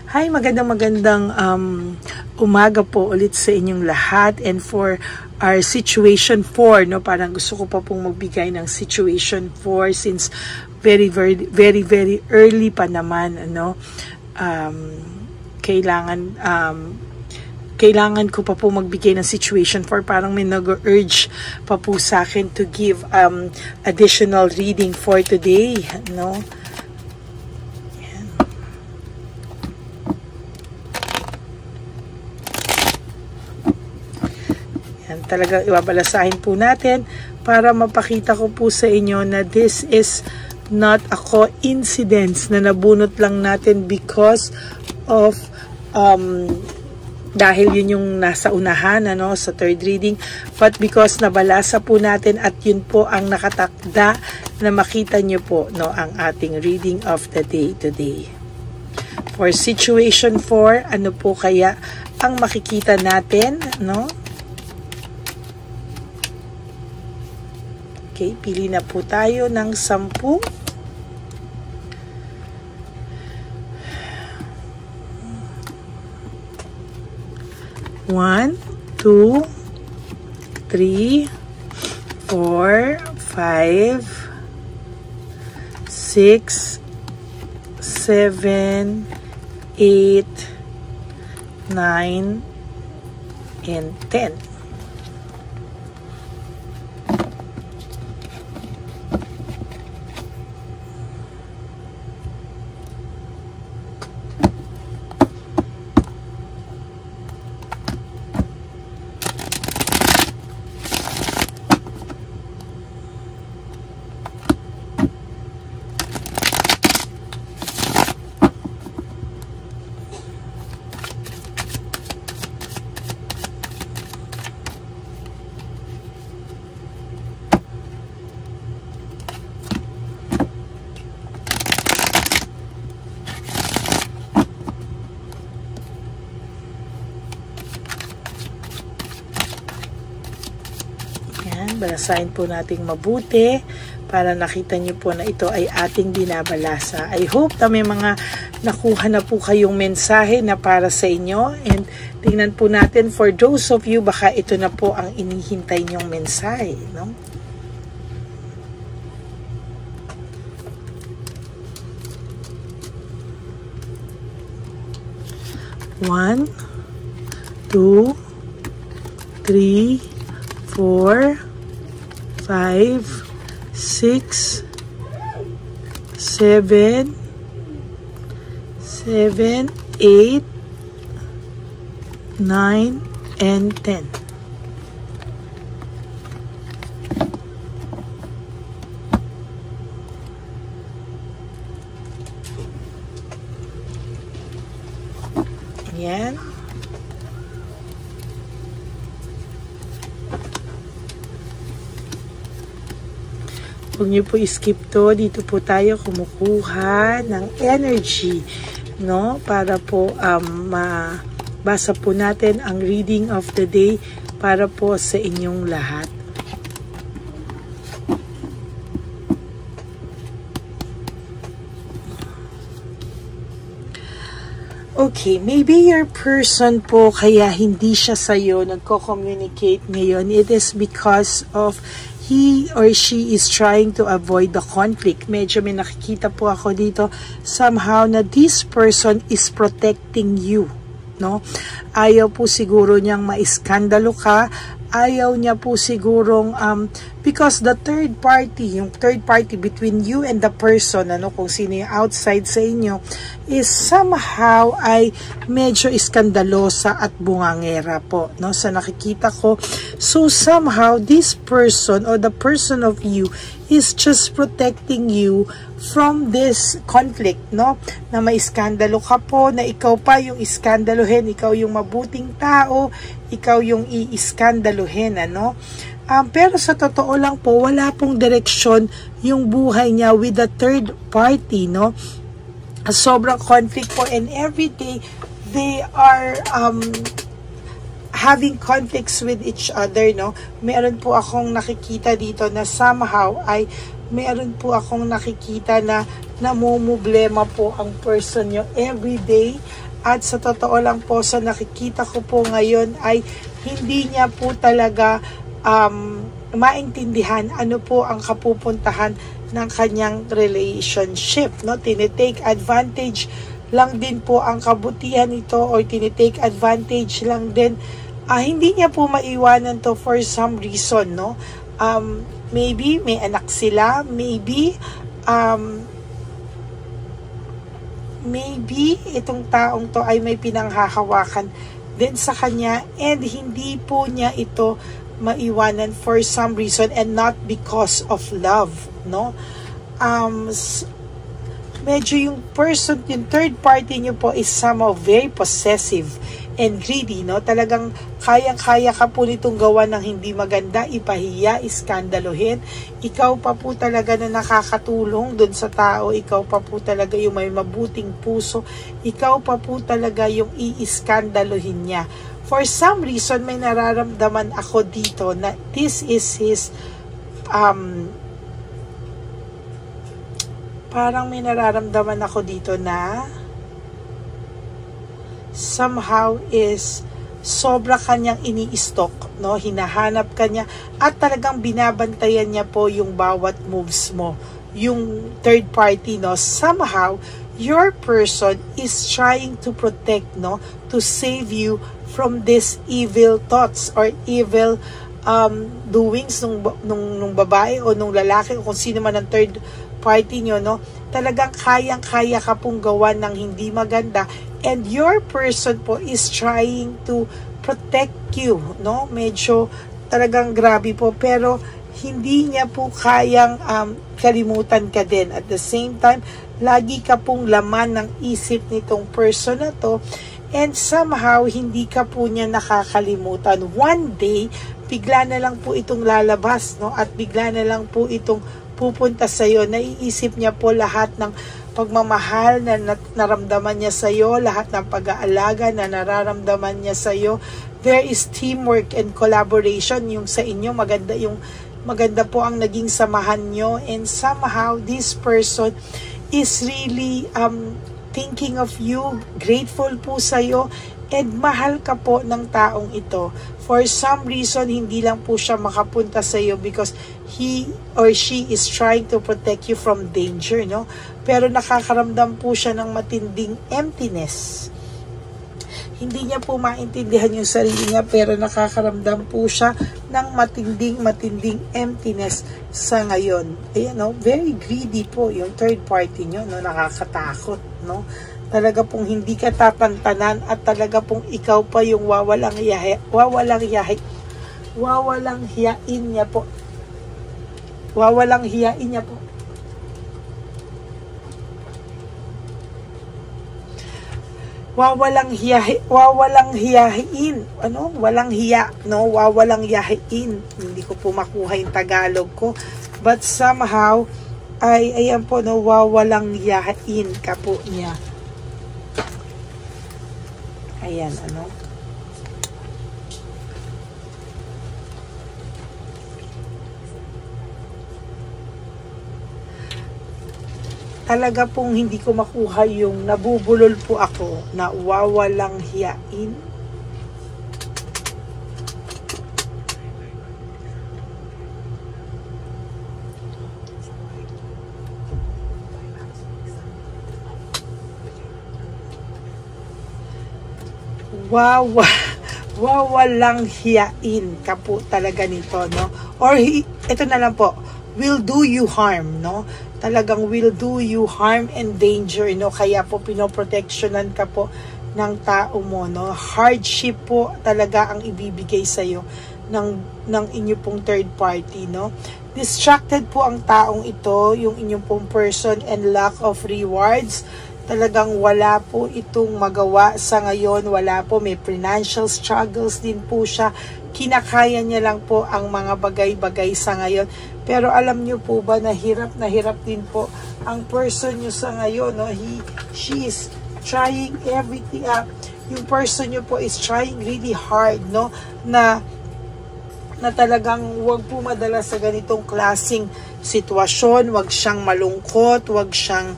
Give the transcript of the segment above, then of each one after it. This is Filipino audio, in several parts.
Hi, magandang umaga po ulit sa inyong lahat, and for our situation 4, no, parang gusto ko pa pong magbigay ng situation 4 since very early pa naman, ano. Kailangan ko pa po magbigay ng situation 4, parang may nag-urge pa po sa akin to give additional reading for today, no. Talagang ibabalasahin po natin para mapakita ko po sa inyo na this is not a coincidence na nabunot lang natin because of dahil yun yung nasa unahan, ano, sa third reading, but because nabalasa po natin at yun po ang nakatakda na makita nyo po, no, ang ating reading of the day today. For situation 4, ano po kaya ang makikita natin, no? Okay, pili na po tayo ng 10. 1, 2, 3, 4, 5, 6, 7, 8, 9, and 10. Balasahin po nating mabuti para nakita nyo po na ito ay ating binabalasa. I hope na may mga nakuha na po kayong mensahe na para sa inyo, and tingnan po natin for those of you, baka ito na po ang inihintay nyong mensahe, no? One, 2, 3, 4, 5, 6, 7, 8, 9, and 10. Yan. Huwag niyo po skip to. Dito po tayo kumukuha ng energy, no? Para po mabasa po natin ang reading of the day para po sa inyong lahat. Okay, maybe your person po kaya hindi siya sa'yo nagko-communicate ngayon. It is because of he or she is trying to avoid the conflict. Medyo may nakikita po ako dito somehow na this person is protecting you, no? Ayaw po siguro niyang maiskandalo ka. Ayaw niya po sigurong because the third party, yung third party between you and the person, ano, kung sino yung outside sa inyo, is somehow ay medyo iskandalosa at bungangera po, no, sa nakikita ko. So somehow this person or the person of you is just protecting you from this conflict, no, na may iskandalo ka po, na ikaw pa yung iskandaluhin, ikaw yung mabuting tao, ikaw yung iiskandaluhin, ano. Pero sa totoo lang po, wala pong direksyon yung buhay niya with the third party, no. Sobrang conflict po, and every day they are having conflicts with each other, no. Meron po akong nakikita dito na somehow ay meron po akong nakikita na namumblema po ang person nyo every day. At sa totoo lang po, sa nakikita ko po ngayon ay hindi niya po talaga maintindihan ano po ang kapupuntahan ng kanyang relationship, no? Tinitake advantage lang din po ang kabutihan nito, or tinitake advantage lang din. Hindi niya po maiwanan to for some reason, no? Maybe may anak sila, maybe itong taong to ay may pinanghahawakan din sa kanya, and hindi po niya ito maiwanan for some reason, and not because of love, no? Medyo yung person, yung third party nyo po is somehow very possessive and greedy, no? Talagang kayang-kaya ka po nitong gawa ng hindi maganda, ipahiya, iskandaluhin. Ikaw pa po talaga na nakakatulong dun sa tao, ikaw pa po talaga yung may mabuting puso, ikaw pa po talaga yung iiskandaluhin niya. For some reason, may nararamdaman ako dito na this is his, parang may nararamdaman ako dito na somehow is sobra kanyang ini-stalk, no? Hinahanap kanya at talagang binabantayan niya po yung bawat moves mo. Yung third party, no? Somehow, your person is trying to protect, no? To save you from these evil thoughts or evil doings nung babae o nung lalaki o kung sino man ang third party nyo, no? Talagang kayang-kaya ka pong gawa ng hindi maganda, and your person po is trying to protect you, no? Medyo talagang grabe po, pero hindi niya po kayang kalimutan ka din. At the same time, lagi ka pong laman ng isip nitong person na to, and somehow hindi ka po niya nakakalimutan. One day, bigla na lang po itong lalabas, no? At bigla na lang po itong pupunta sa iyo. Naiisip niya po lahat ng pagmamahal na naramdaman niya sa iyo, lahat ng pag-aalaga na nararamdaman niya sa iyo. There is teamwork and collaboration yung sa inyo. Maganda po ang naging samahan nyo, and somehow this person is really thinking of you, grateful po sa iyo, and mahal ka po ng taong ito. For some reason, hindi lang po siya makapunta sa iyo because he or she is trying to protect you from danger, no? Pero nakakaramdam po siya ng matinding emptiness. Hindi niya po maintindihan yung sarili niya, pero nakakaramdam po siya ng matinding emptiness sa ngayon. Ayan, no? Very greedy po yung third party nyo, no? Nakakatakot, no? Talaga pong hindi ka tatantanan, at talaga pong ikaw pa yung wawalang hiyain niya po. Wawalang hiyain niya po. Wawalang hiyain. Ano? Walang hiya, no? Wawalang hiyain. Hindi ko po makuha yung Tagalog ko. But somehow, ayan po, no? Wawalang hiyain ka po niya. Ayan, ano? Talaga pong hindi ko makuha yung nabubulol po ako na wawalang hiyain. Wawalang hiyain ka po talaga nito, no? Or ito na lang po, will do you harm, no? Talagang will do you harm and danger, no? Kaya po pinoprotectionan ka po ng tao mo, no? Hardship po talaga ang ibibigay sa iyo ng inyo pong third party, no? Distracted po ang taong ito, yung inyong pong person, and lack of rewards. Talagang wala po itong magawa sa ngayon, wala po, may financial struggles din po siya, kinakaya niya lang po ang mga bagay-bagay sa ngayon. Pero alam niyo po ba na hirap din po ang person niyo sa ngayon, no? She is trying everything, yung person niyo po is trying really hard, no? Na talagang wag po madala sa ganitong klaseng sitwasyon, wag siyang malungkot, wag siyang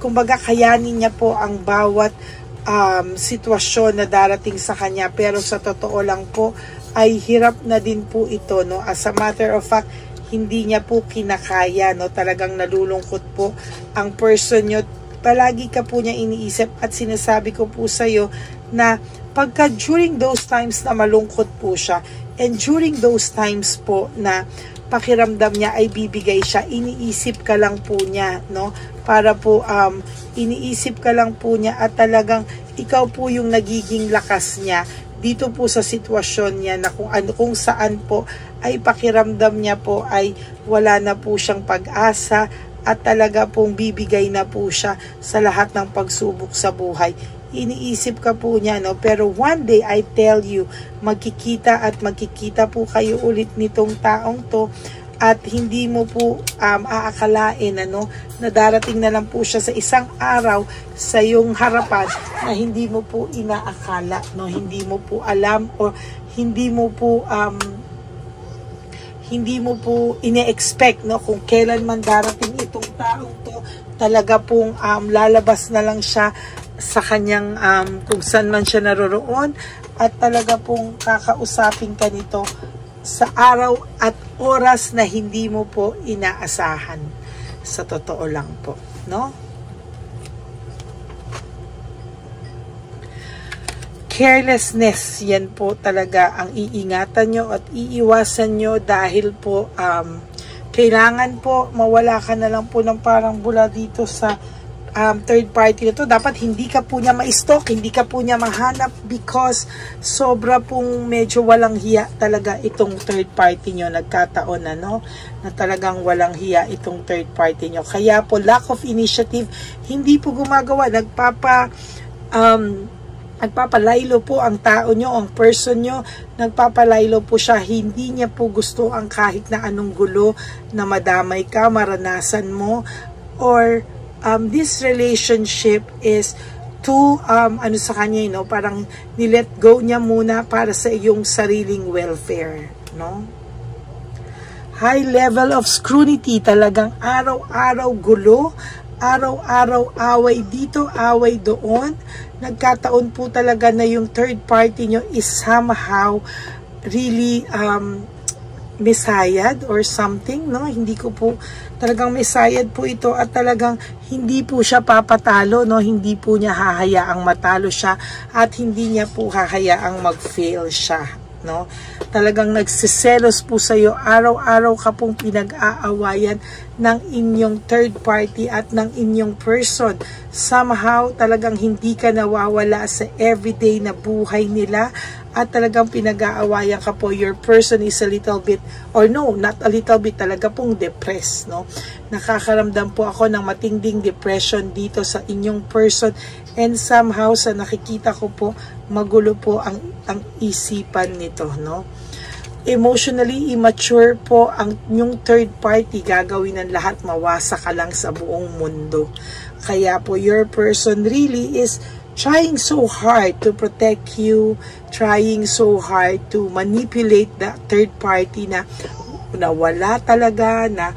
kumbaga kayanin niya po ang bawat sitwasyon na darating sa kanya, pero sa totoo lang po ay hirap na din po ito, no? As a matter of fact, hindi niya po kinakaya, no? Talagang nalulungkot po ang person nyo. Palagi ka po niya iniisip, at sinasabi ko po sa'yo na pagka during those times na malungkot po siya, and during those times po na pakiramdam niya ay bibigay siya, iniisip ka lang po niya, no? Para po iniisip ka lang po niya, at talagang ikaw po yung nagiging lakas niya dito po sa sitwasyon niya, na kung saan po ay pakiramdam niya po ay wala na po siyang pag-asa, at talaga pong bibigay na po siya sa lahat ng pagsubok sa buhay. Iniisip ka po niya, no? Pero one day, I tell you, magkikita po kayo ulit nitong taong to, at hindi mo po aakalain, ano, na darating na lang po siya sa isang araw sa iyong harapan na hindi mo po inaakala, no? Hindi mo po alam, o hindi mo po ine-expect, no, kung kailan man darating itong taong to. Talaga pong lalabas na lang siya sa kanyang kung saan man siya naroroon, at talaga pong kakausapin ka nito sa araw at oras na hindi mo po inaasahan. Sa totoo lang po, no? Carelessness, yan po talaga ang iingatan nyo at iiwasan nyo, dahil po kailangan po mawala ka na lang po ng parang bula dito sa third party na to. Dapat hindi ka po niya ma-stalk, hindi ka po niya mahanap, because sobra pong medyo walang hiya talaga itong third party nyo. Nagkataon na, no, na talagang walang hiya itong third party nyo. Kaya po lack of initiative, hindi po gumagawa, nagpapalaylo po ang tao nyo, ang person nyo, nagpapalaylo po siya. Hindi niya po gusto ang kahit na anong gulo na madamay ka, maranasan mo, or this relationship is too, sa kanya, no? Parang nilet go niya muna para sa iyong sariling welfare, no? High level of scrutiny, talagang araw-araw gulo, araw-araw away dito, away doon. Nagkataon po talaga na yung third party nyo is somehow really misayad or something, no? Hindi ko po talagang misayad po ito, at talagang hindi po siya papatalo, no? Hindi po niya hahayaang matalo siya, at hindi niya po hahayaang mag-fail siya, no? Talagang nagsiselos po sa iyo, araw-araw ka pong pinag-aawayan ng inyong third party at ng inyong person. Somehow talagang hindi ka nawawala sa everyday na buhay nila, at talagang pinag-aawayan ka po. Your person is a little bit, or no, not a little bit, talaga pong depressed, no? Nakakaramdam po ako ng matinding depression dito sa inyong person, and somehow sa nakikita ko po, magulo po ang isipan nito, no? Emotionally immature po ang yung third party, gagawin ng lahat, mawasa ka lang sa buong mundo. Kaya po your person really is trying so hard to protect you, trying so hard to manipulate the third party na wala talaga, na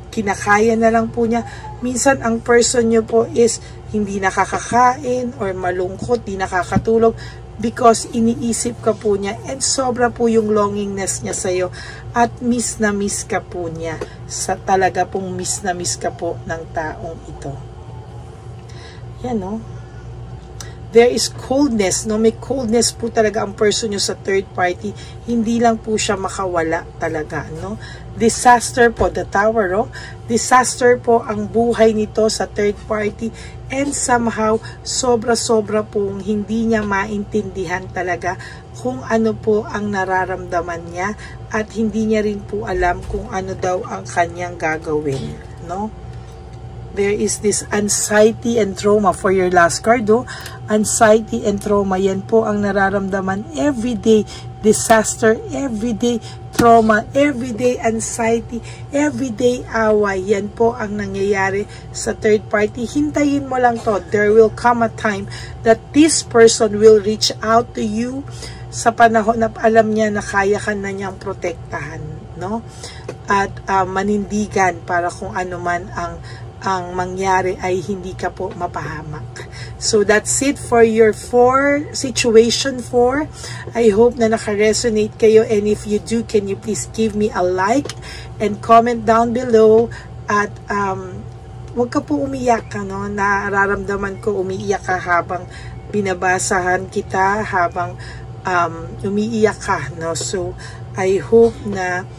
kinakaya na lang po niya. Minsan ang person nyo po is hindi nakakakain or malungkot, di nakakatulog, because iniisip ka po niya, and sobra po yung longingness niya sa'yo, at miss na miss ka po niya. Talaga pong miss na miss ka po ng taong ito. Yan, no? There is coldness, no? May coldness po talaga ang person nyo sa third party. Hindi lang po siya makawala talaga, no? Disaster po, the tower, no? Disaster po ang buhay nito sa third party, and somehow sobra-sobra pong hindi niya maintindihan talaga kung ano po ang nararamdaman niya, at hindi niya rin po alam kung ano daw ang kanyang gagawin, no? There is this anxiety and trauma for your last card, oh. Anxiety and trauma, yan po ang nararamdaman everyday. Disaster, everyday trauma, everyday anxiety, everyday away. Yan po ang nangyayari sa third party. Hintayin mo lang to. There will come a time that this person will reach out to you sa panahon na alam niya na kaya ka na niyang protektahan, no? At manindigan para kung ano man ang ang mangyari ay hindi ka po mapahamak. So that's it for your situation 4. I hope na naka-resonate kayo, and if you do, can you please give me a like and comment down below. At wag ka po umiyak, no? Nararamdaman ko umiiyak ka habang binabasahan kita, habang umiiyak ka, no? So I hope na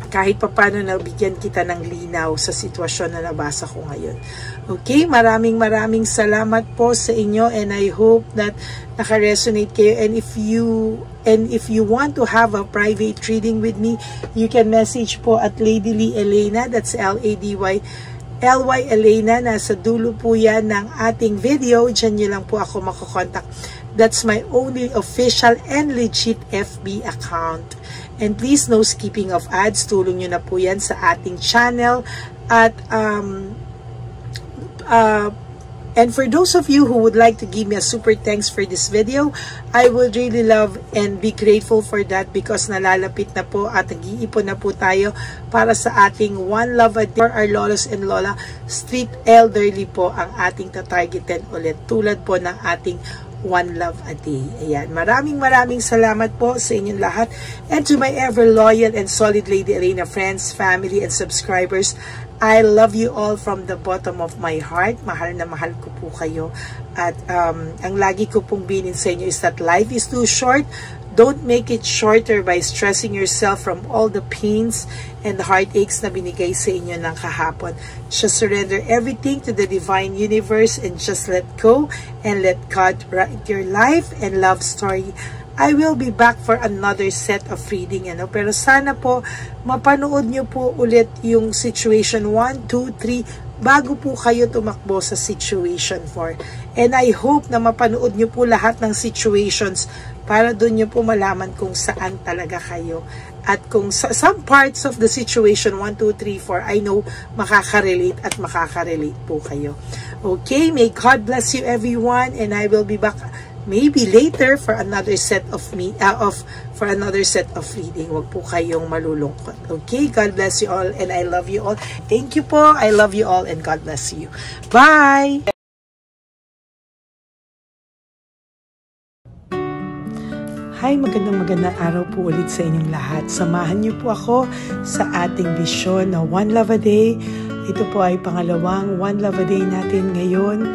kahit papano nabigyan kita ng linaw sa sitwasyon na nabasa ko ngayon. Okay, maraming salamat po sa inyo, and I hope that naka-resonate kayo. And if you want to have a private reading with me, you can message po at Lady Lee Elena. That's LADY Elena. Nasa dulo po yan ng ating video. Diyan nyo lang po ako makokontak. That's my only official and legit FB account. And please, no skipping of ads. Tulong nyo na po yan sa ating channel. At and for those of you who would like to give me a super thanks for this video, I would really love and be grateful for that, because nalalapit na po at nag-iipon na po tayo para sa ating One Love a Day. For our lolos and lola, street elderly po ang ating tatargetin ulit, tulad po ng ating One Love a Day. Ayan. Maraming salamat po sa inyong lahat. And to my ever loyal and solid Lady Elena friends, family, and subscribers, I love you all from the bottom of my heart. Mahal na mahal ko po kayo. At ang lagi ko pong binin sa inyo is that life is too short. Don't make it shorter by stressing yourself from all the pains and the heartaches na binigay sa inyo ng kahapon. Just surrender everything to the divine universe and just let go and let God write your life and love story. I will be back for another set of reading. Pero sana po mapanood nyo po ulit yung situation 1, 2, 3 bago po kayo tumakbo sa situation 4. And I hope na mapanood nyo po lahat ng situations para doon nyo po malaman kung saan talaga kayo. At kung some parts of the situation 1, 2, 3, 4, I know makaka-relate at makaka-relate po kayo. Okay, may God bless you everyone, and I will be back maybe later for another set of reading. Wag po kayong malulungkot. Okay, God bless you all, and I love you all. Thank you po. I love you all, and God bless you. Bye! Hi, magandang araw po ulit sa inyong lahat. Samahan niyo po ako sa ating vision na One Love a Day. Ito po ay pangalawang One Love a Day natin ngayon.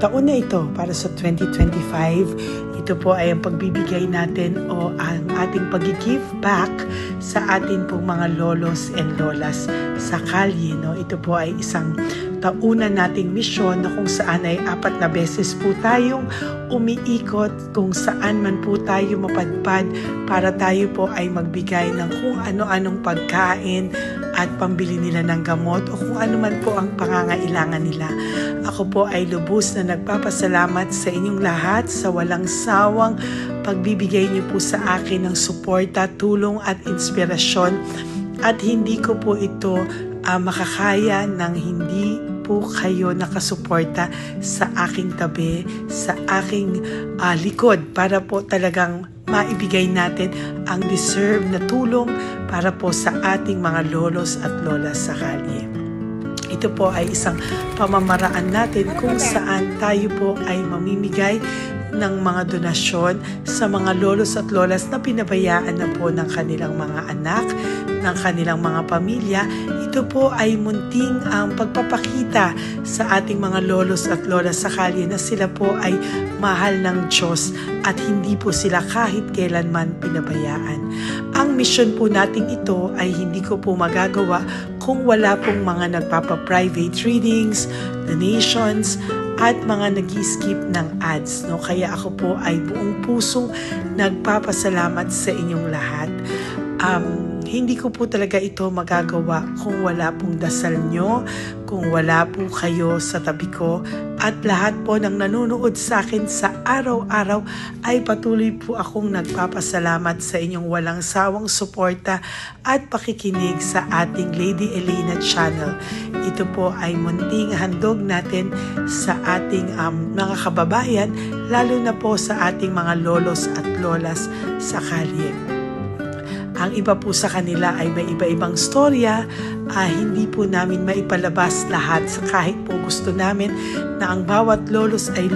Taon na ito para sa 2025. Ito po ay ang pagbibigay natin o ang ating pag-give back sa atin pong mga lolos and lolas sa kalye. No? Ito po ay isang taunan nating misyon na kung saan ay 4 na beses po tayong umiikot kung saan man po tayo mapadpad para tayo po ay magbigay ng kung ano-anong pagkain at pambili nila ng gamot o kung ano man po ang pangangailangan nila. Ako po ay lubos na nagpapasalamat sa inyong lahat sa walang sawang pagbibigay niyo po sa akin ng suporta, tulong at inspirasyon, at hindi ko po ito makakaya ng hindi po kayo nakasuporta sa aking tabi, sa aking likod, para po talagang maibigay natin ang deserve na tulong para po sa ating mga lolos at lolas sa kalye. Ito po ay isang pamamaraan natin kung saan tayo po ay mamimigay ng mga donasyon sa mga lolos at lolas na pinabayaan na po ng kanilang mga anak, ng kanilang mga pamilya. Ito po ay munting ang pagpapakita sa ating mga lolos at lolas sa kalye na sila po ay mahal ng Diyos at hindi po sila kahit kailanman pinabayaan. Ang mission po natin ito ay hindi ko po magagawa kung wala pong mga nagpapa-private readings, donations, at mga nag-skip ng ads. No? Kaya ako po ay buong pusong nagpapasalamat sa inyong lahat. Hindi ko po talaga ito magagawa kung wala pong dasal nyo, kung wala po kayo sa tabi ko, at lahat po ng nanonood sa akin sa araw-araw ay patuloy po akong nagpapasalamat sa inyong walang sawang suporta at pakikinig sa ating Lady Elena channel. Ito po ay munting handog natin sa ating mga kababayan, lalo na po sa ating mga lolos at lolas sa kalye. Ang iba po sa kanila ay may iba-ibang storya hindi po namin maipalabas lahat sa kahit po gusto namin na ang bawat lolos at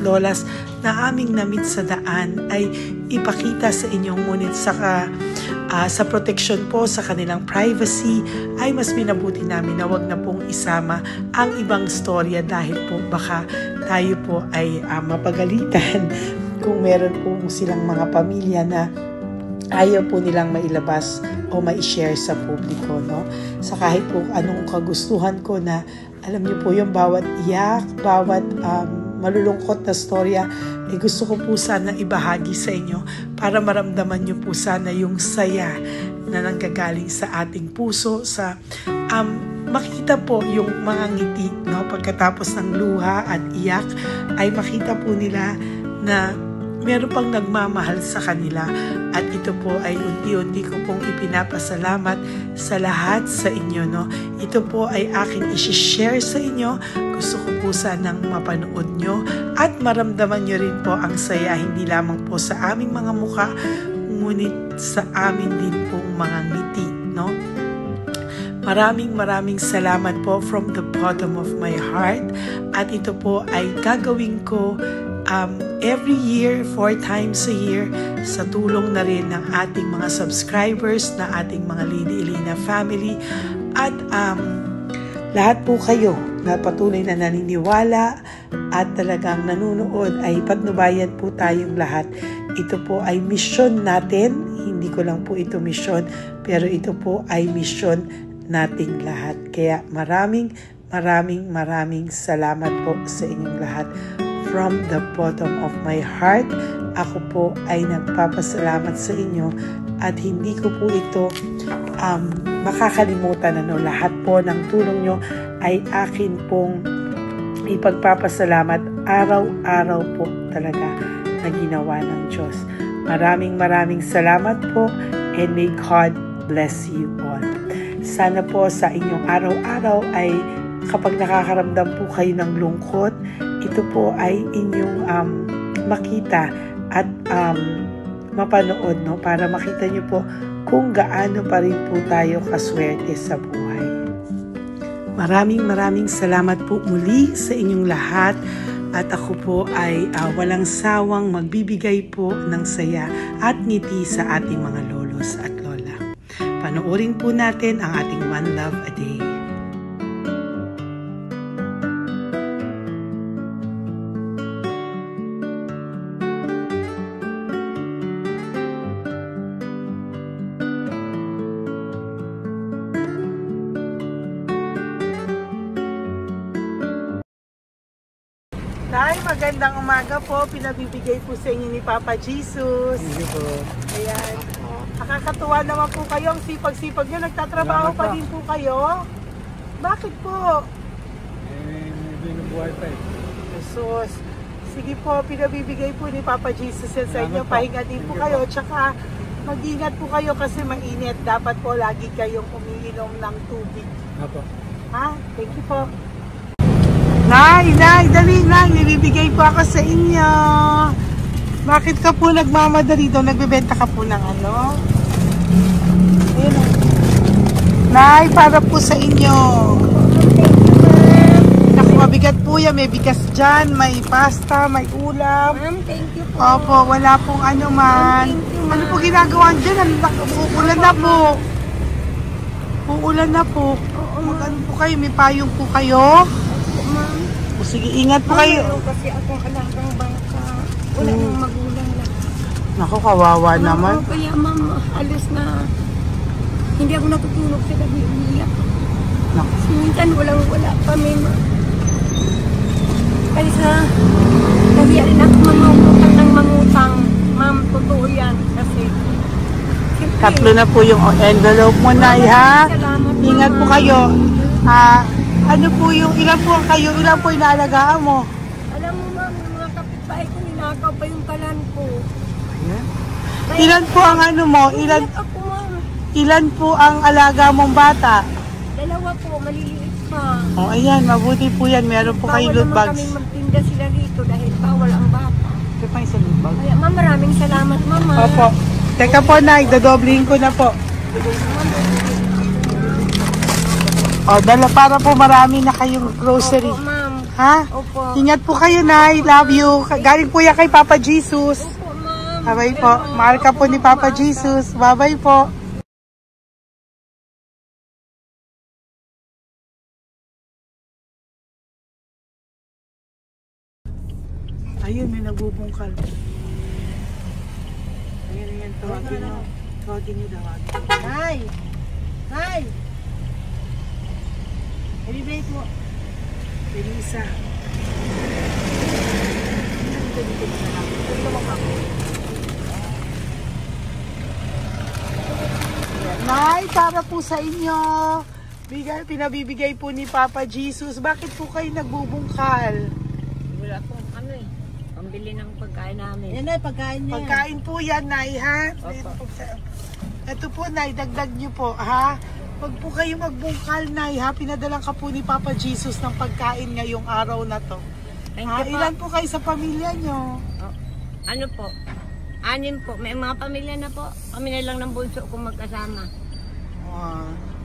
lolas na aming namit sa daan ay ipakita sa inyo, ngunit sa protection po sa kanilang privacy ay mas minabuti namin na wag na pong isama ang ibang storya dahil po baka tayo po ay mapagalitan kung meron po silang mga pamilya na ayaw po nilang mailabas o ma-share sa publiko, no? Sa kahit po anong kagustuhan ko na, alam niyo po yung bawat iyak, bawat malulungkot na storya, gusto ko po sana ibahagi sa inyo para maramdaman niyo po sana yung saya na nanggagaling sa ating puso, sa makita po yung mga ngiti, no? Pagkatapos ng luha at iyak ay makita po nila na meron pang nagmamahal sa kanila, at ito po ay unti-unti ko pong ipinapasalamat sa lahat sa inyo, no? Ito po ay aking i-share sa inyo. Gusto ko po sanang mapanood nyo at maramdaman nyo rin po ang saya, hindi lamang po sa aming mga mukha, ngunit sa amin din pong mga ngiti, no? Maraming salamat po from the bottom of my heart, at ito po ay gagawin ko every year, 4 times a year, sa tulong na rin ng ating mga subscribers, na ating mga Lady Elena family, at lahat po kayo na patuloy na naniniwala at talagang nanunood, ay patnubayan po tayong lahat. Ito po ay mission natin, hindi ko lang po ito mission, pero ito po ay mission nating lahat. Kaya maraming salamat po sa inyong lahat. From the bottom of my heart, ako po ay nagpapasalamat sa inyo, at hindi ko po ito makakalimutan. Lahat po ng tulong nyo ay akin pong ipagpapasalamat araw-araw po talaga na ginawa ng Diyos. Maraming salamat po, and may God bless you all. Sana po sa inyong araw-araw ay kapag nakakaramdam po kayo ng lungkot, ito po ay inyong makita at mapanood, no? Para makita nyo po kung gaano pa rin po tayo kaswerte sa buhay. Maraming salamat po muli sa inyong lahat, at ako po ay walang sawang magbibigay po ng saya at ngiti sa ating mga lolos at lola. Panoorin po natin ang ating One Love a Day. Nay, magandang umaga po. Pinabibigay po sa inyo ni Papa Jesus. Hindi po. Ayan. Nakakatuwa naman po kayo. Ang sipag-sipag nyo. Nagtatrabaho pa din po kayo. Bakit po? Binubuhay pa eh. Jesus. Sige po, pinabibigay po ni Papa Jesus yan sa inyo. Pahinga din po kayo. Tsaka mag-ingat po kayo kasi mainit. Dapat po lagi kayong umiinom ng tubig. Apo. Ha? Thank you po. Nay, dali na. Nilibigay po ako sa inyo. Bakit ka po nagmamadali daw? Nagbebenta ka po ng ano? Ayun. Nay, para po sa inyo. Naku, mabigat po yan. May bigas dyan, may pasta, may ulam. Ma'am, thank you po. Opo, wala pong ano man. Ano po ginagawa dyan? Uulan na po. Uulan na po. Mag-ano po kayo? May payong po kayo? Ma'am. O sige, ingat po kayo. Kasi akong alagang bangka. Wala nang magulang na. Naku, kawawa naman. Kaya ma'am, alis na. Hindi ako natutulog sa gabi. Umiyak. Naku. Minsan wala kami. Kaya sa kaya rin ako mangutang. Ma'am, totoo yan. Kasi Tatlo na po yung envelope mo, Nay, ha? Ingat po kayo. Ano po yung, ilan po kayo, ilan po inaalagaan mo? alam mo ma'am, yung mga kapitbahay ko, ninakaw pa yung kalan ko. Ayan. Ilan po ang ano mo? Umiyak ako ma'am. Ilan po ang alaga mong bata? 2 po, maliliit pa. O, ayan, mabuti po yan. Meron po kayo loot Bawal naman bags. kami magtinda sila rito dahil bawal ang bata. Ito pa yung sa loot bag. Kaya ma'am, maraming salamat mama. Opo. Teka po, Nay, dodoblihin ko na po. O, dala para po marami na kayong grocery. Opo, ma'am. Ha? Opo. Ingat po kayo, Nay. Love you. Galing po yan kay Papa Jesus. Opo, ma'am. Bye-bye po. Mahal ka po ni Papa Jesus. Bye-bye po. Ayun, may nagbubungkal. Ayan, tawagin nyo. Tawagin nyo, tawagin. Hi! Hi! Elevate mo. Elisa. Nay, para po sa inyo. Pinabibigay po ni Papa Jesus. Bakit po kayo nagbubungkal? Wala po, pambili ng pagkain namin. Yan ay, pagkain niya. Pagkain po yan, Nay, ha? Ito po, Nay, dagdag nyo po, ha? Huwag po kayo magbungkal, Nay, ha? Pinadalang ka po ni Papa Jesus ng pagkain ngayong araw na to. Thank Ha? you po. Ilan po kayo sa pamilya nyo? Ano po? 6 po. May mga pamilya na po. Kami na lang ng bunso kung magkasama.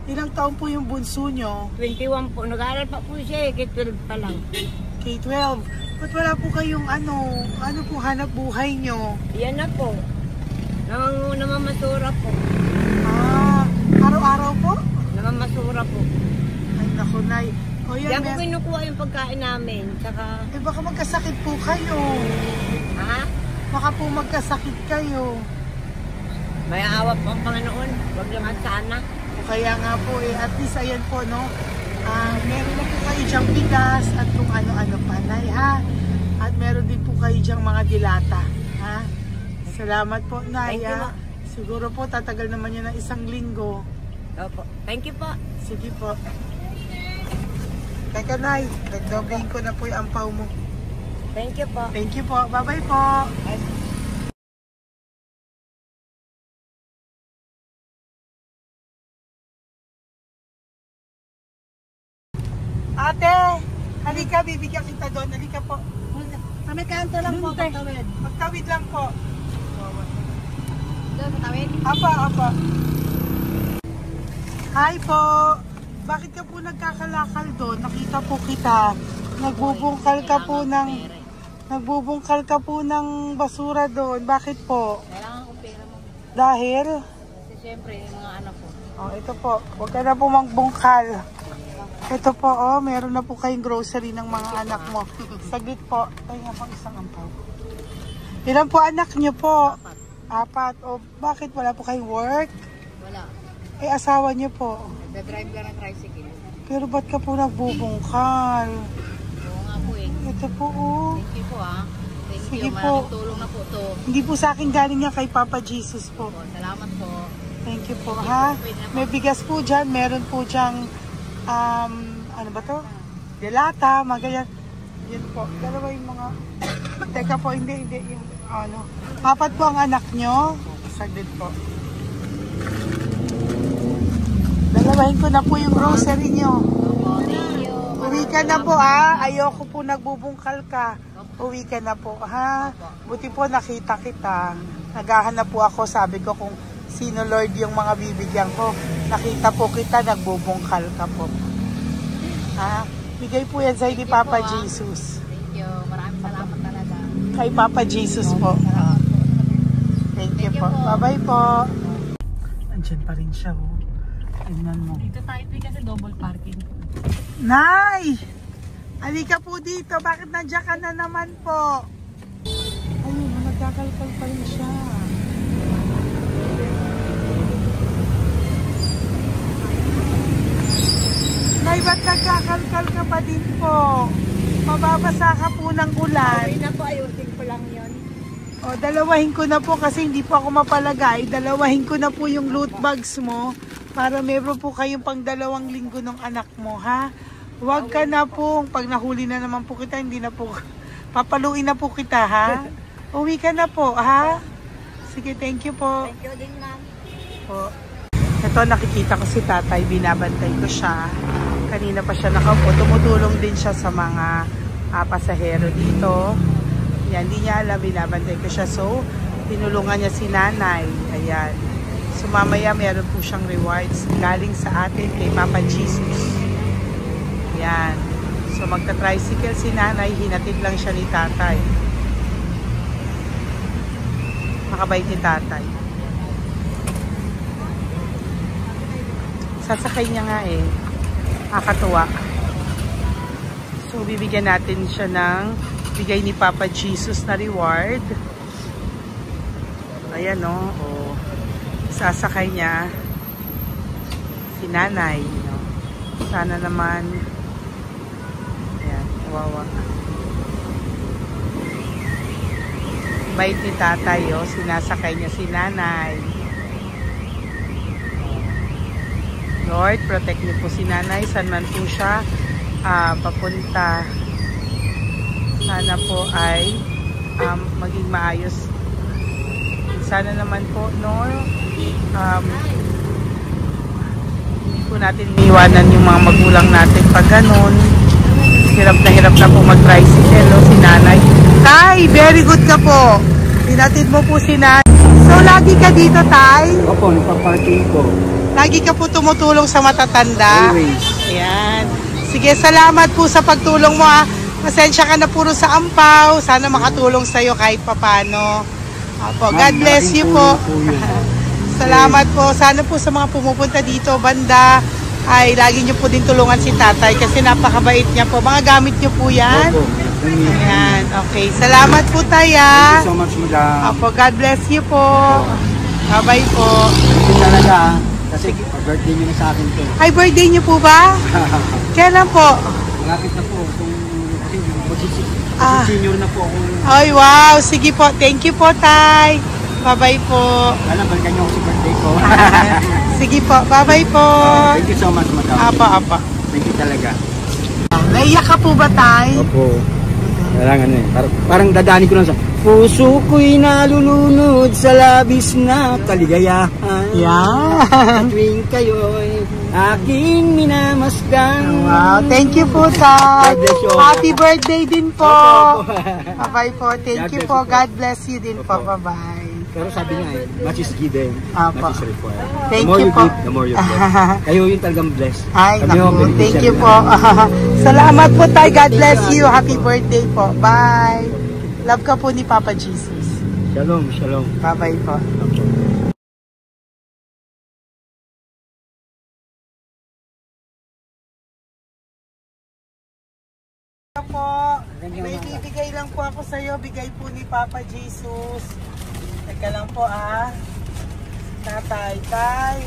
Ilang taon po yung bunso nyo? 21 po. Nag-aaral pa po siya eh. K-12 pa lang. K-12. Ba't wala po kayong ano po hanap buhay nyo? Yan na po. Namamasura po. Araw-araw po? Namamasura po. Ay, naku, Nay. O yan, Diyan po kinukuha yung pagkain namin. Tsaka, baka magkasakit po kayo. ha? Baka po magkasakit kayo. May awa po ang Panginoon. Huwag naman sana. O kaya nga po at least ayan po, no? Meron na po kayo dyang bigas at kung ano-ano pa, Nay, ha? At meron din po kayo dyang mga dilata, ha? Salamat po, Nay, Thank you, ha? Ma. Siguro po tatagal naman yun ng 1 linggo. Opo. Thank you po. Sige po. Teka, Nay, nagdobling ko na po yung ampaw mo. Thank you po. Thank you po. Bye-bye po. Ate, halika, bibigyan kita doon. Halika po. Sa may kanto lang po, pagtawid. Magtawid lang po. Doon, patawid? Apa. Hi po. Bakit ka po nagkakalakal doon? Nakita po kita. Nagbubungkal ka po ng basura doon. Bakit po? Kailangan kong pera mo. Dahil? Kasi siyempre, yung mga anak ko. Oh, ito po. Huwag ka na po magbungkal. Ito po, oh, meron na po kayong grocery ng mga anak mo. Saglit po. Ay, nga po isang ampaw. Ilan po anak niyo po? 4. O, bakit wala po kayong work? Wala. Eh, asawa niyo po. Nagda-drive ka ng tricycle. Pero ba't ka po nagbubungkal? Oo nga po eh. Ito po, oh. Thank you po ah. Thank Sige you. po. Maraming tulong na po to. Hindi po sa akin galing yan kay Papa Jesus po. Salamat po. Thank you po, ha? May bigas po dyan. Meron po dyang, ano ba to? Delata, magayan. Yun po. Dalawa yung mga... Teka po, hindi. Yung, ano. 4 po ang anak nyo. Saglit po. Dalawahin ko na po yung grocery nyo. Thank you. Uwi ka na po, ha? Ayoko po nagbubungkal ka. Uwi ka na po, ha? Buti po nakita kita. Naghahanap po ako, sabi ko kung sino Lord yung mga bibigyan ko. Nakita po kita, nagbubungkal ka po. Ha? Bigay po yan sa'yo ni Papa Jesus. Thank you. Maraming salamat talaga. Kay Papa Jesus po. Thank you po. Bye-bye po. Andyan pa rin siya, oh. Tingnan mo. Dito tayo kasi double parking. Nay! Halika po dito. Bakit nandiyan ka na naman po? Ayun, nagkakalkal pa rin siya. Nay, ba't nagkakalkal ka pa din po? Mababasa ka po ng ulan. Ay na po, ayusin ko lang yun. O, dalawahin ko na po kasi hindi po ako mapalagay. Dalawahin ko na po yung loot bags mo para meron po kayong pang 2 linggo ng anak mo, ha? Huwag ka na po. Pag nahuli na naman po kita, hindi na po. Papaluin na po kita, ha? Uwi ka na po, ha? Sige, thank you po. Thank you din, ma'am. Po. Ito, nakikita ko si tatay. Binabantay ko siya. Kanina pa siya nakaupo. Tumutulong din siya sa mga pasahero dito. Yan, hindi niya alam. Binabantay ko siya. So, tinulungan niya si nanay. Ayan. So, mamaya meron po siyang rewards galing sa atin kay Papa Jesus. Ayan. So magta-tricycle si nanay, hinatid lang siya ni tatay. Makabait ni tatay. Sasakay niya nga eh. Nakakatuwa. So bibigyan natin siya ng bigay ni Papa Jesus na reward. Ayan o. Oh. Sasakay niya si nanay. No? Sana naman. Ayan. Kawawa. Bait ni tatay o. Sinasakay niya si nanay. Lord, protect niyo po si nanay. Saan man po siya papunta. Sana po ay maging maayos. Sana naman po, no? Hindi po natin iniwanan yung mga magulang natin pag ganun. Hirap na po mag-tricycle, no? Si nanay. Tay, very good ka po. Pinatid mo po si nanay. So, lagi ka dito, Tay? Opo, nagpa-parking ko. Lagi ka po tumutulong sa matatanda. Always. Ayan. Sige, salamat po sa pagtulong mo ha. Pasensya ka na puro sa ampaw. Sana makatulong sa'yo kahit papano. Opo, God bless you po. Salamat po. Sana po sa mga pumupunta dito, banda, ay lagi nyo po din tulungan si tatay kasi napakabait niya po. Mga gamit nyo po yan. Opo. Ayan, okay. Salamat po tayo. Thank you so much, madam. Opo, God bless you po. Bye-bye po. Ito talaga, kasi birthday niyo na sa akin to. Ay, birthday niyo po ba? Kailan po? Malapit na po. Kasi senior na po ako. Ay, wow. Sige po. Thank you po, Tay. Bye-bye po. Alam, balikan niyo ako sa birthday ko. Sige po. Bye-bye po. Thank you so much, madam. Apa. Thank you talaga. Naiyak ka po ba, Tay? Opo. Kailangan eh. Parang dadaanin ko lang sa puso ko'y nalulunod sa labis na kaligayahan. Yan. Tuwing kayo'y aking minamasdan. Wow. Thank you po, Tay. God bless you. Happy birthday din po. Opo. Bye-bye po. Thank you po. God bless you din po. Bye-bye. Pero sabi nga eh, much is given, Apo. much is required. Thank The more you you po. give, the more you bless. Kayo yung talagang blessed. Ay, Kami naku. yung Thank beneficiary you po. na. Salamat po, Tay. God bless you. Happy birthday po. Bye. Love ka po ni Papa Jesus. Shalom, shalom. Bye-bye po. May bibigay lang po ako sa iyo. Bigay po ni Papa Jesus. Teka lang po Tatay, Tay.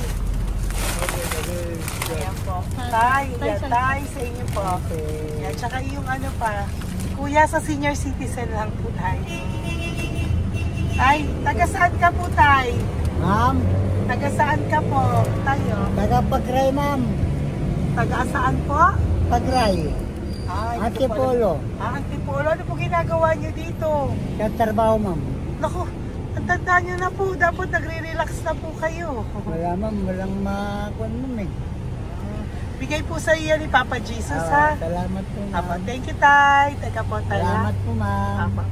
Ayan po. Tay, Tay sa inyo po. Ayan, tsaka yung ano pa. Kuya, sa senior citizen lang po, Tay. Tay, taga saan ka po, Tay? Ma'am, Taga saan ka po, tayo? taga Pagray, ma'am. Taga saan po? Pagray. Antipolo. Antipolo. Ano po ginagawa nyo dito? Katrabaho, ma'am. Naku, ang tanda nyo na po. Dapat nagre-relax na po kayo. Wala, ma'am. Walang makuan, ma'am eh. Bigay po sa iyo ni Papa Jesus, ha? Salamat po, ma'am. Apo, thank you, Tay. Teka po, Tay. Salamat po, ma'am. Apo.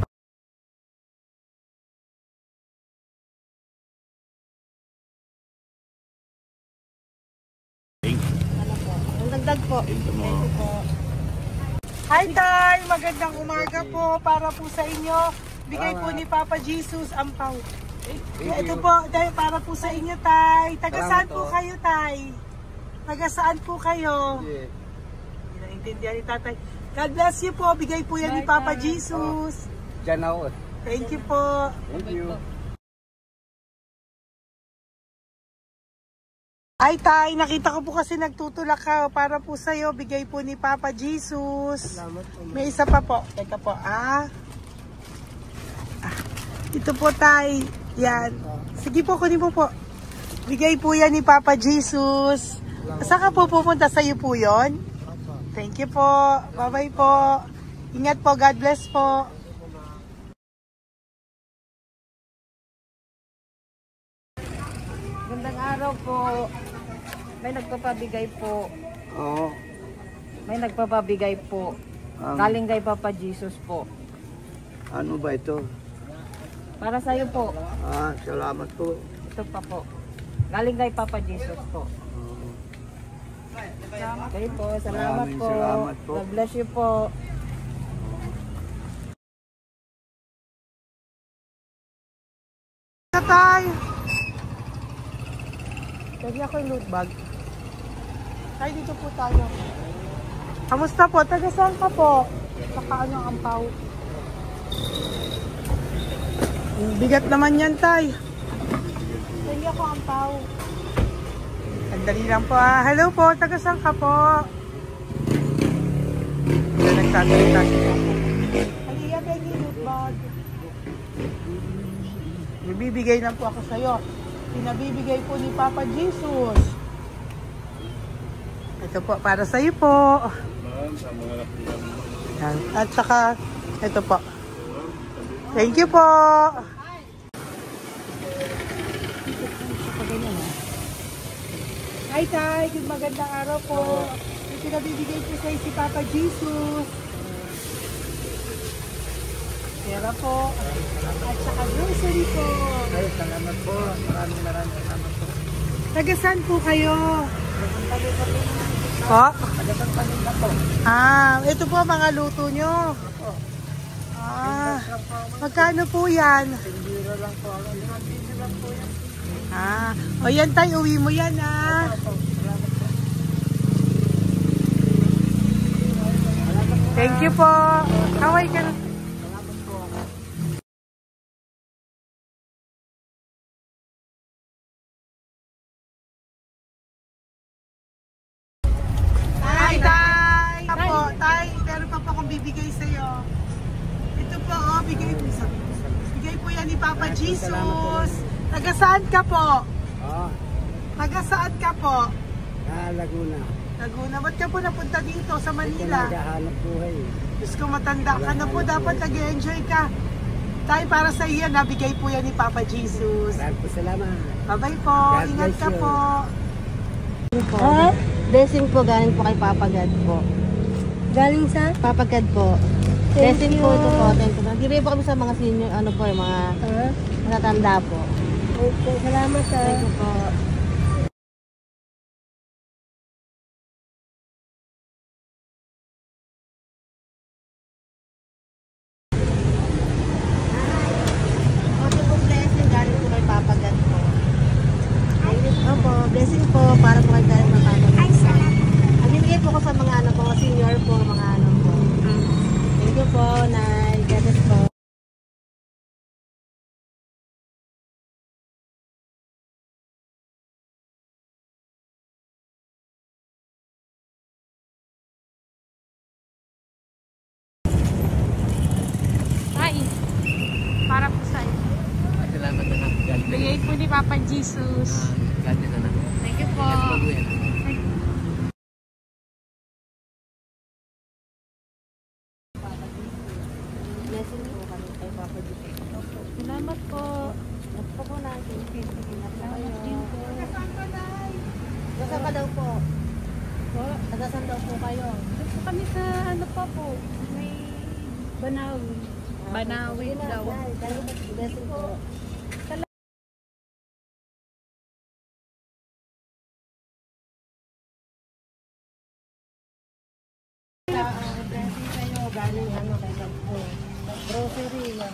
Dagdag po. Thank you po. Hi, Tay! Magandang umaga po para po sa inyo. Bigay po ni Papa Jesus ang pau. Ito po, Tay, para po sa inyo, Tay. Taga saan po kayo, Tay? Taga saan po kayo? Hindi naintindihan ni Tatay. God bless you po. Bigay po yan ni Papa Jesus. Diyan ako. Thank you po. Thank you. Ay, Tay, nakita ko po kasi nagtutulak ka para po sa'yo. Bigay po ni Papa Jesus. May isa pa po. Teka po, Ito po, Tay. Yan. Sige po, kunin mo po. Bigay po yan ni Papa Jesus. Saan ka po pupunta? Sa'yo po yun? Thank you po. Bye-bye po. Ingat po. God bless po. Gandang araw po. May nagpapabigay po. Oo. May nagpapabigay po. Galing kay Papa Jesus po. Ano ba ito? Para sa'yo po. Salamat po. Ito pa po. Galing kay Papa Jesus po. Okay po, salamat Maraming po. salamat po. God bless you po. Tay! Lagi ako yung loot bag. Tay, dito po tayo. Kamusta po? Taga saan ka po? Saka ano ang ampaw? Bigat naman yan, Tay. Lagi ako ampaw. Sandali lang po ah. Hello po, taga saan ka po? Yan, nagsasalita siya. Halika, Benny, loot bag. Bibigay lang po ako sa'yo. Pinabibigay po ni Papa Jesus. Ito po, para sa'yo po. Yan. At saka, ito po. Thank you po. Hi, Tay. Good magandang araw po. Yung pinabibigay po sa'yo si Papa Jesus. Pera po. At saka grocery po. Ay, salamat po. Maraming salamat po. Taga saan po kayo? Po? Ah, ito po mga luto nyo. Ah, magkano po yan? Ah, o yan tayo, uwi mo yan ah. Thank you po. Kaway ka na. Bibigay sa'yo. Ito po, oh, bigay po yan ni Papa Jesus. Taga saan ka po? Taga saan ka po? Laguna. Laguna. Ba't ka po napunta dito sa Manila? Naghahanap buhay. Diyos ko, matanda ka na po. Dapat nag-enjoy ka. Tayo para sa iyo, nabigay po yan ni Papa Jesus. Maraming po salamat. Bye-bye po. Ingat ka po. Blessing po galing po kay Papa God po. Galing sa? Papa God po. Blessing po ito po. Thank you. Nagdiray po kami sa mga senior, ano po, yung mga matatanda po. Okay, salamat sa. Thank you po. Okay po, blessing galing po kay Papa God po. Opo, blessing po para po kay galing ng Papa God. Ay, salamat. Bigay po ko sa mga ano po, senior po, mga ano po. Thank you po, Nay. God bless po. Tay, para po sa'yo. Salamat na lang. Bigay po ni Papa Jesus. God bless na. Thank you po. Blessing po kami kay Papa Jesus. Salamat po. Opo po natin. Salamat din po. Nasaan ka daw po? Nasaan daw po kayo? Dito kami sa ano pa po, may Banawi. Banawi daw. Blessing po. Blessing kayo. Galing ano kay God po. Grocery yan.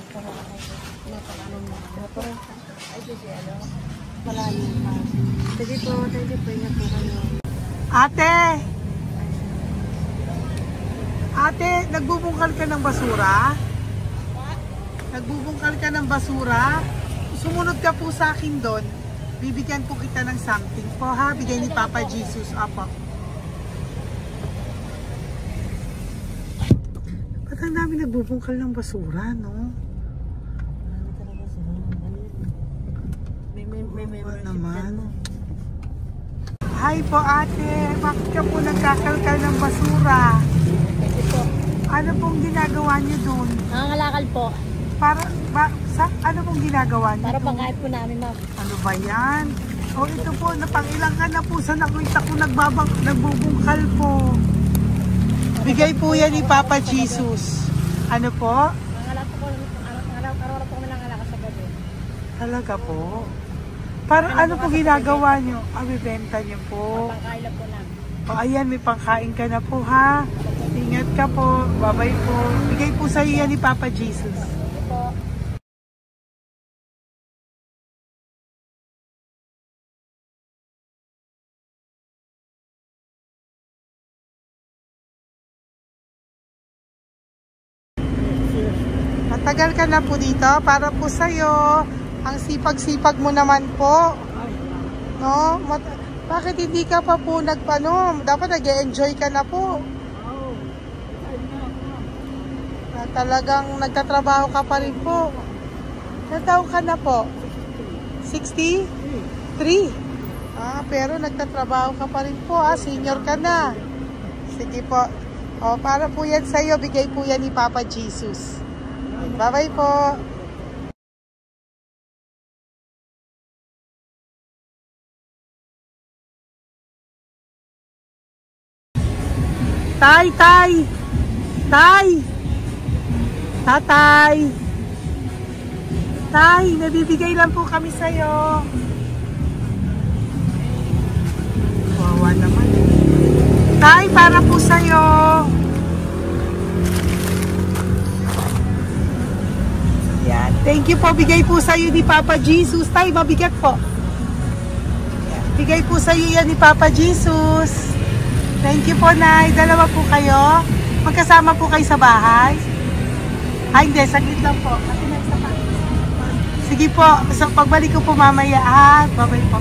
Napakaano mo. Ay, sige, ano? Malalim pa. Sige po, thank you po. Ingat po kayo. Ate! Ate, nagbubungkal ka ng basura? Nagbubungkal ka ng basura? Sumunod ka po sa akin doon. Bibigyan po kita ng something po ha. Bigay ni Papa Jesus. Apo. Ba't ang dami nagbubungkal ng basura, no? May What naman? Hi po ate, bakit ka po nagkakalkal ng basura? Kasi po, Ano pong ginagawa niyo doon? nangangalakal po. Ano pong ginagawa niyo Para doon? pangkain po namin, ma'am. Ano ba yan? O ito po, napangilang ka na po sa nakita ko nagbubungkal po. Bigay po yan ni Papa Jesus. Ano po? Nangangalakal po araw-araw po kami nangangalakal sa gabi. Talaga po? Para ano po ginagawa niyo? Bibenta niyo po. Pangkain lang po namin. O ayan, may pangkain ka na po ha. Ingat ka po. Bye-bye po. Bigay po sa iyo yan ni Papa Jesus. Matagal ka na po dito. Para po sa'yo. Ang sipag-sipag mo naman po. No? Bakit hindi ka pa po nagpano? Dapat nag-e-enjoy ka na po. Talagang nagtatrabaho ka pa rin po. Ilang taon ka na po? 63? Pero nagtatrabaho ka pa rin po. Senior ka na. Sige po. Para po yan sa'yo. Bigay po yan ni Papa Jesus. Bye-bye po. Tay! Tatay! Tay, nabibigay lang po kami sa'yo. Wawa naman. Tay, para po sa'yo. Yan. Thank you po. Bigay po sa'yo ni Papa Jesus. Tay, mabigat po. Bigay po sa'yo yan ni Papa Jesus. Thank you po, Nay. Dalawa po kayo. Magkasama po kayo sa bahay. Hindi. Saglit lang po. Sige po. So, pagbalik ko po mamaya. Bye-bye po.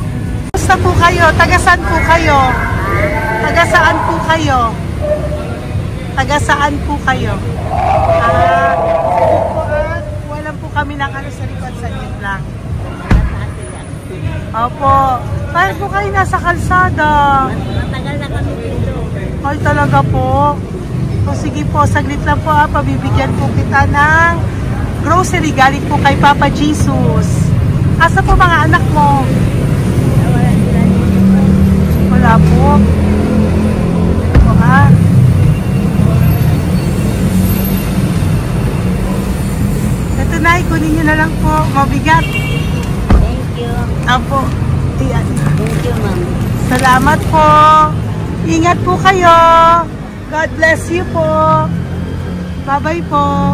Basta po kayo? Taga-saan po kayo? Taga-saan po kayo? Taga-saan po kayo? Sige po. Walang po kami ng sa likod. Saglit lang. Opo. Bakit po kayo nasa kalsada? Matagal na kami dito. Ay, talaga po. O sige po, saglit lang po pabibigyan po kita ng grocery galing po kay Papa Jesus. Asa po mga anak mo? Wala po. Ito ha. Ito na, kunin nyo na lang po. Mabigat. Thank you. Apo. Ayan. Thank you, ma'am. Salamat po. Ingat po kayo. God bless you po. Bye-bye po.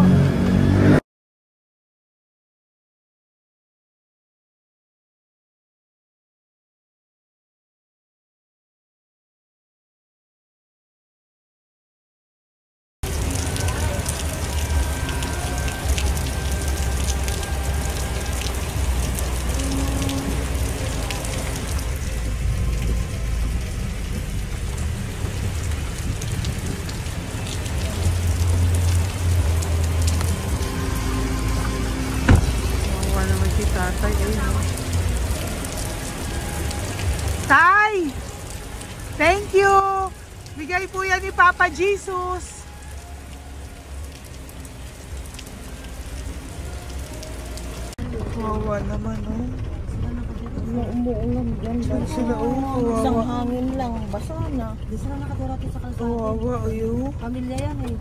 Tay! Thank you! Bigay po yan ni Papa Jesus. Wawa naman, oh. Umuulan dyan. Sila, Isang wawa. hangin lang. Basa na. Di sila nakatira sa kalsada. Wawa, ayo. Pamilya yan eh.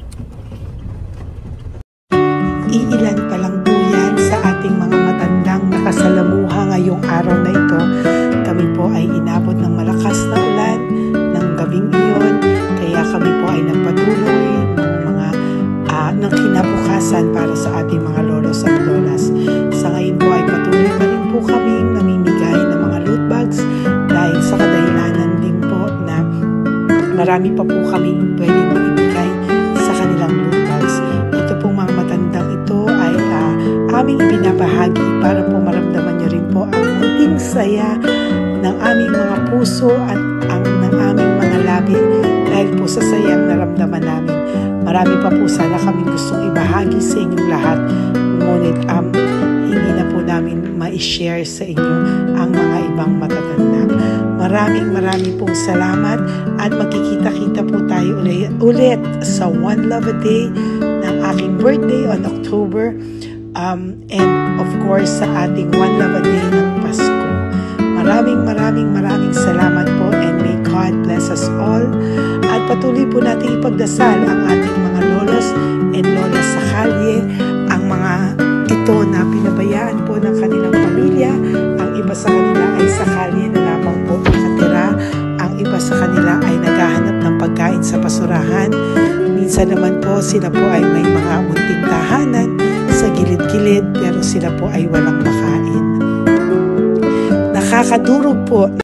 Iilan pa lang po yan sa ating mga matandang nakasalamuha ngayong araw na ito. Kami po ay inabot ng malakas na ulan ng gabing iyon. Kaya kami po ay nagpatuloy ng kinabukasan para sa ating mga lolos at lolas. Sa ngayon po ay patuloy pa rin po kami namimigay ng mga loot bags dahil sa kadahilanan din po na marami pa po kami pwedeng maibigay sa kanilang loot bags. Ito pong mga matandang ito ay aming ibinabahagi para po maramdaman nyo rin po ang munting saya ng aming mga puso at ng aming mga labi dahil po sa sayang naramdaman namin. Marami pa po sana kami gustong ibahagi sa inyong lahat, ngunit hindi na po namin ma-share sa inyo ang mga ibang matatanda. Maraming pong salamat at magkikita-kita po tayo ulit sa One Love a Day ng aking birthday on October and of course sa ating One Love a Day ng Pasko. Maraming salamat po and may God bless us all. At patuloy po natin ipagdasal ang ating mga lolos and lolas sa kalye, ang mga ito na pinabayaan po ng kanilang pamilya. Ang iba sa kanila ay sa kalye na lamang po nakatira. Ang iba sa kanila ay naghahanap basurahan. Minsan naman po sila po ay may mga munting tahanan sa gilid-gilid pero sila po ay walang makain. Nakakadurog po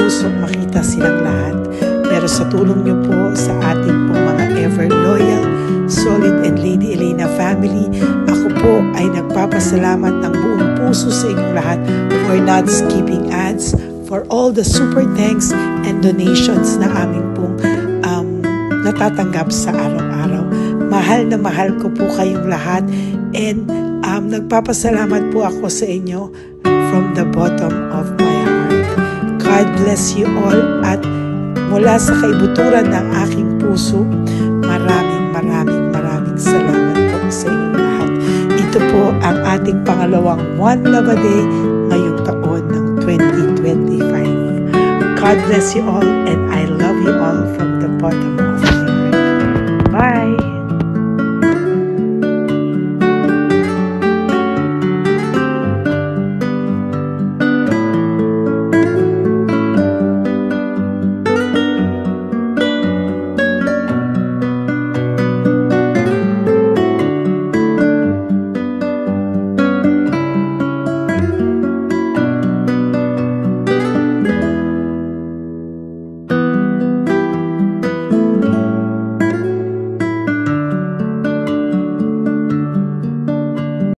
pusong makita silang lahat. Pero sa tulong niyo po sa ating po mga ever loyal Solid and Lady Elena family. Ako po ay nagpapasalamat ng buong puso sa inyong lahat for not skipping ads, for all the super thanks and donations na aming pong natatanggap sa araw-araw. Mahal na mahal ko po kayong lahat, and nagpapasalamat po ako sa inyo from the bottom of my heart. God bless you all, at mula sa kaibuturan ng aking puso, maraming salamat po sa inyong lahat. Ito po ang ating pangalawang One Love a Day ngayong taon ng 2025. God bless you all, and I love you all from the bottom